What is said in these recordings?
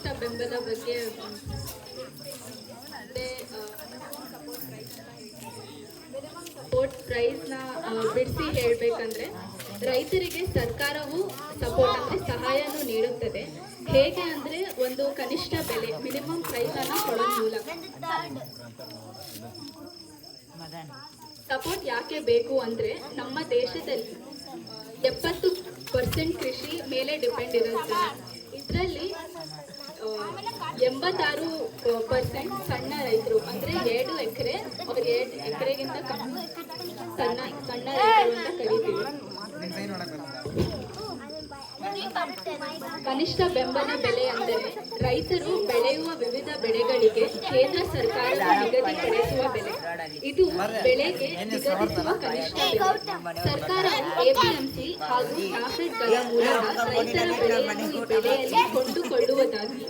ಕನಿಷ್ಠ ಬೆಂಬಲ ಬಗ್ಗೆ ಸಪೋರ್ಟ್ ಪ್ರೈಸ್ನ ಬಿಡಿಸಿ ಹೇಳಬೇಕಂದ್ರೆ, ರೈತರಿಗೆ ಸರ್ಕಾರವು ಸಪೋರ್ಟ್ ಅಂದರೆ ಸಹಾಯನೂ ನೀಡುತ್ತದೆ. ಹೇಗೆ ಅಂದರೆ, ಒಂದು ಕನಿಷ್ಠ ಬೆಲೆ ಮಿನಿಮಮ್ ಪ್ರೈಸನ್ನು ಕೊಡೋದು ಮೂಲಕ. ಸಪೋರ್ಟ್ ಯಾಕೆ ಬೇಕು ಅಂದರೆ, ನಮ್ಮ ದೇಶದಲ್ಲಿ 70% ಕೃಷಿ ಮೇಲೆ ಡಿಪೆಂಡ್ ಇರುತ್ತೆ. ಇದರಲ್ಲಿ 86% ಸಣ್ಣ ರೈತರು, ಅಂದರೆ 2 ಎಕರೆ, ಅವ್ರು 2 ಎಕರೆಗಿಂತ ಕಮ್ಮಿ ಸಣ್ಣ ರೈತರು ಅಂತ ಕರೀತೀವಿ. ಕನಿಷ್ಠ ಬೆಂಬಲ ಬೆಲೆ ಅಂದರೆ ರೈತರು ಬೆಳೆಯುವ ವಿವಿಧ ಬೆಳೆಗಳಿಗೆ ಕೇಂದ್ರ ಸರ್ಕಾರವು ನಿಗದಿಪಡಿಸುವ ಬೆಲೆ. ಇದು ಬೆಳೆಗೆ ನಿಗದಿಸುವ ಕನಿಷ್ಠ ಬೆಲೆ. ಸರ್ಕಾರವು ಎಪಿಎಂಸಿ ಹಾಗೂ ನಾಫೆಡ್ಗಳ ಮೂಲಕ ರೈತರ ಬೆಳೆಯನ್ನು ಈ ಬೆಲೆಯಲ್ಲಿ ಕೊಂಡುಕೊಳ್ಳುವುದಾಗಿ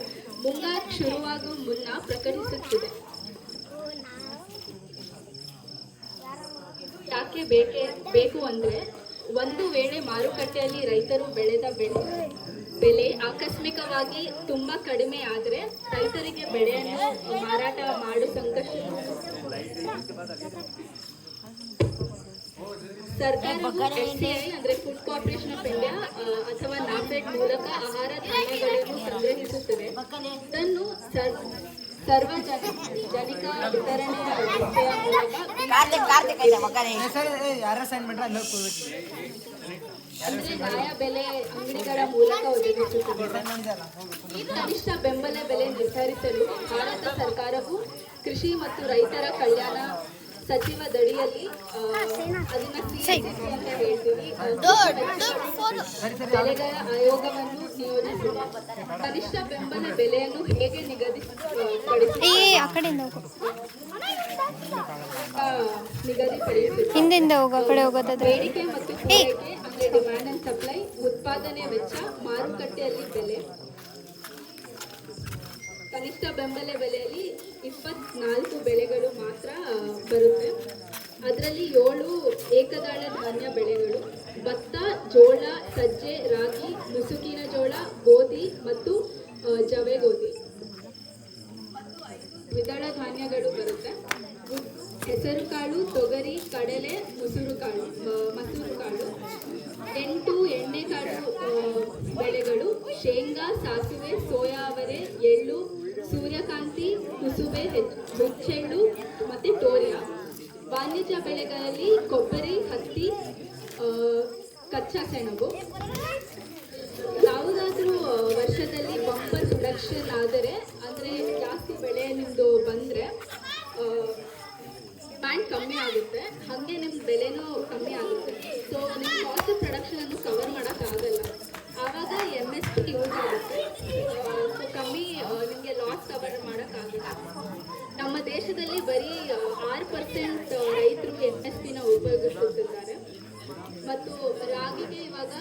ಮುಂಗಾರು ಶುರುವಾಗುವ ಮುನ್ನ ಪ್ರಕಟಿಸುತ್ತಿದೆ. ಯಾಕೆ ಬೇಕು ಅಂದರೆ, ಒಂದು ವೇಳೆ ಮಾರುಕಟ್ಟೆಯಲ್ಲಿ ರೈತರು ಬೆಳೆದ ಬೆಲೆ ಆಕಸ್ಮಿಕವಾಗಿ ತುಂಬಾ ಕಡಿಮೆ ಆದರೆ ರೈತರಿಗೆ ಬೆಳೆಯನ್ನು ಮಾರಾಟ ಮಾಡೋ ಸಂಕಷ್ಟ. ಸರ್ಕಾರವು FCI ಅಂದರೆ ಫುಡ್ ಕಾರ್ಪೊರೇಷನ್ ಆಫ್ ಇಂಡಿಯಾ ಅಥವಾ ನಾಫೆಡ್ ಮೂಲಕ ಆಹಾರ ಧಾನ್ಯಗಳನ್ನು ಸಂಗ್ರಹಿಸುತ್ತದೆ. ಇದನ್ನು ಸಾರ್ವಜನಿಕ ವಿತರಣೆಯ ವ್ಯವಸ್ಥೆಯ ಮೂಲಕ ಅಂದರೆ ನ್ಯಾಯ ಬೆಲೆ ಅಂಗಡಿಗಳ ಮೂಲಕ ಒದಗಿಸುತ್ತದೆ. ಕನಿಷ್ಠ ಬೆಂಬಲ ಬೆಲೆ ನಿರ್ಧರಿಸಲು ಭಾರತ ಸರ್ಕಾರವು ಕೃಷಿ ಮತ್ತು ರೈತರ ಕಲ್ಯಾಣ ಸಚಿವದಡಿಯಲ್ಲಿ ಅದನ್ನ CSC ಅಂತ ಹೇಳ್ತೀವಿ, ಬೆಲೆಗಳ ಆಯೋಗವನ್ನು ನಿಯೋಜಿಸಿದೆ. ಕನಿಷ್ಠ ಬೆಂಬಲ ಬೆಲೆಯನ್ನು ಹೇಗೆ ನಿಗದಿಪಡಿಸುತ್ತದೆ? ಬೇಡಿಕೆ ಮತ್ತು ಪೂರೈಕೆ ಅಂದರೆ ಡಿಮ್ಯಾಂಡ್ ಅಂಡ್ ಸಪ್ಲೈ, ಉತ್ಪಾದನೆ ವೆಚ್ಚ, ಮಾರುಕಟ್ಟೆಯಲ್ಲಿ ಬೆಲೆ. ಕನಿಷ್ಠ ಬೆಂಬಲ ಬೆಲೆಯಲ್ಲಿ 24 ಬೆಳೆಗಳು ಮಾತ್ರ ಬರುತ್ತೆ. ಅದರಲ್ಲಿ 7 ಏಕದಳ ಧಾನ್ಯ ಬೆಳೆಗಳು: ಭತ್ತ, ಜೋಳ, ಸಜ್ಜೆ, ರಾಗಿ, ಮುಸುಕಿನ ಜೋಳ, ಗೋಧಿ ಮತ್ತು ಜವೆಗೋಧಿ. ದ್ವಿದಳ ಧಾನ್ಯಗಳು ಬರುತ್ತೆ: ಹೆಸರು ಕಾಳು, ತೊಗರಿ, ಕಡಲೆ, ಮಸೂರು ಕಾಳು. 8 ಎಣ್ಣೆಕಾಳು ಬೆಳೆಗಳು: ಶೇಂಗಾ, ಸಾಸಿವೆ, ಸೋಯಾ ಅವರೆ, ಎಳ್ಳು, ಸೂರ್ಯಕಾಂತಿ, ಕುಸುಬೆ, ಹುಚ್ಚೆಳ್ಳು ಮತ್ತು ಟೋರಿಯಾ. ವಾಣಿಜ್ಯ ಬೆಳೆಗಳಲ್ಲಿ ಕೊಬ್ಬರಿ, ಹತ್ತಿ, ಕಚ್ಚಾ ಸೆಣಬು. ಯಾವುದಾದ್ರೂ ವರ್ಷದಲ್ಲಿ ಬಂಪರ್ ಪ್ರೊಡಕ್ಷನ್ ಆದರೆ, ಅಂದರೆ ಜಾಸ್ತಿ ಬೆಳೆ ನಿಮ್ಮದು ಬಂದರೆ ಡಿಮ್ಯಾಂಡ್ ಕಮ್ಮಿ ಆಗುತ್ತೆ, ಹಾಗೆ ನಿಮ್ಮ ಬೆಲೆನೂ ಕಮ್ಮಿ ಆಗುತ್ತೆ. ಸೊ ನಿಮ್ಮ ಕಾಸ್ಟ್ ಆಫ್ ಪ್ರೊಡಕ್ಷನನ್ನು ಕವರ್ ಮಾಡೋಕ್ಕಾಗಲ್ಲ. ಆವಾಗ MSP ಯೂಸ್ ಆಗುತ್ತೆ. ಸೊ ಕಮ್ಮಿ ನಿಮಗೆ ಲಾಸ್ ಕವರ್ ಮಾಡೋಕ್ಕಾಗಲ್ಲ. ನಮ್ಮ ದೇಶದಲ್ಲಿ ಬರೀ 6% ರೈತರು MSPನ ಉಪಯೋಗಿಸುತ್ತಿದ್ದಾರೆ. ಮತ್ತು ರಾಗಿಗೆ ಇವಾಗ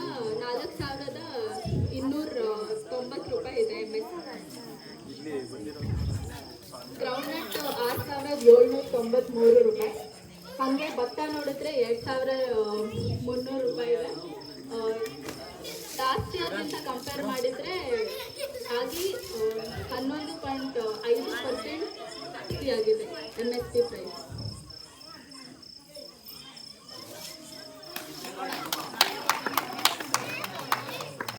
4,290 ರೂಪಾಯಿ ಇದೆ MSP. ಗ್ರೌಂಡ್ನಟ್ 6,793 ರೂಪಾಯಿ. ಹಾಗೆ ಭತ್ತ ನೋಡಿದ್ರೆ 2,300 ರೂಪಾಯಿ ಇದೆ. ಲಾಸ್ಟ್ ಇಯರ್ಗಿಂತ ಕಂಪೇರ್ ಮಾಡಿದರೆ ರಾಗಿ 11.5% ಆಗಿದೆ MSP ಪ್ರೈಸ್.